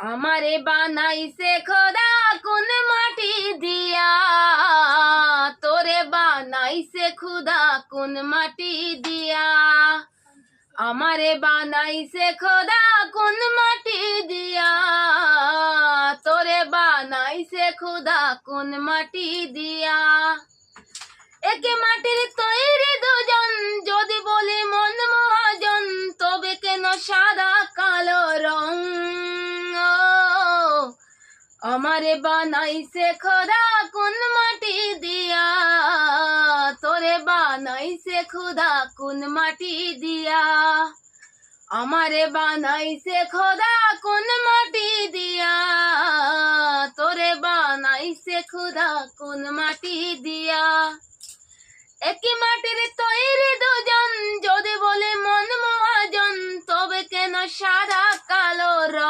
আমারে বানাইছে খোদা কোন মাটি দিয়া, তোরে বানাইছে খুদা কোন মাটি দিয়া। আমারে বানাইছে খোদা কোন মাটি দিয়া, তোরে বানাইছে খুদা কোন মাটি দিয়া। একে মাটির তৈরি দুজন, যদি বলি মন মহাজন, তবে কেন সাদা কালো রং? আমারে বানাইছে খোদা কোন মাটি দিয়া, তোরে বানাইছে খুদা কোন মাটি দিয়া। আমারে বানাইছে খোদা কোন মাটি দিয়া, তোরে বানাইছে খুদা কোন মাটি দিয়া। একই মাটির তৈরি দুজন, যদি বলে মন মহাজন, তবে কেন সাদা কালো রং?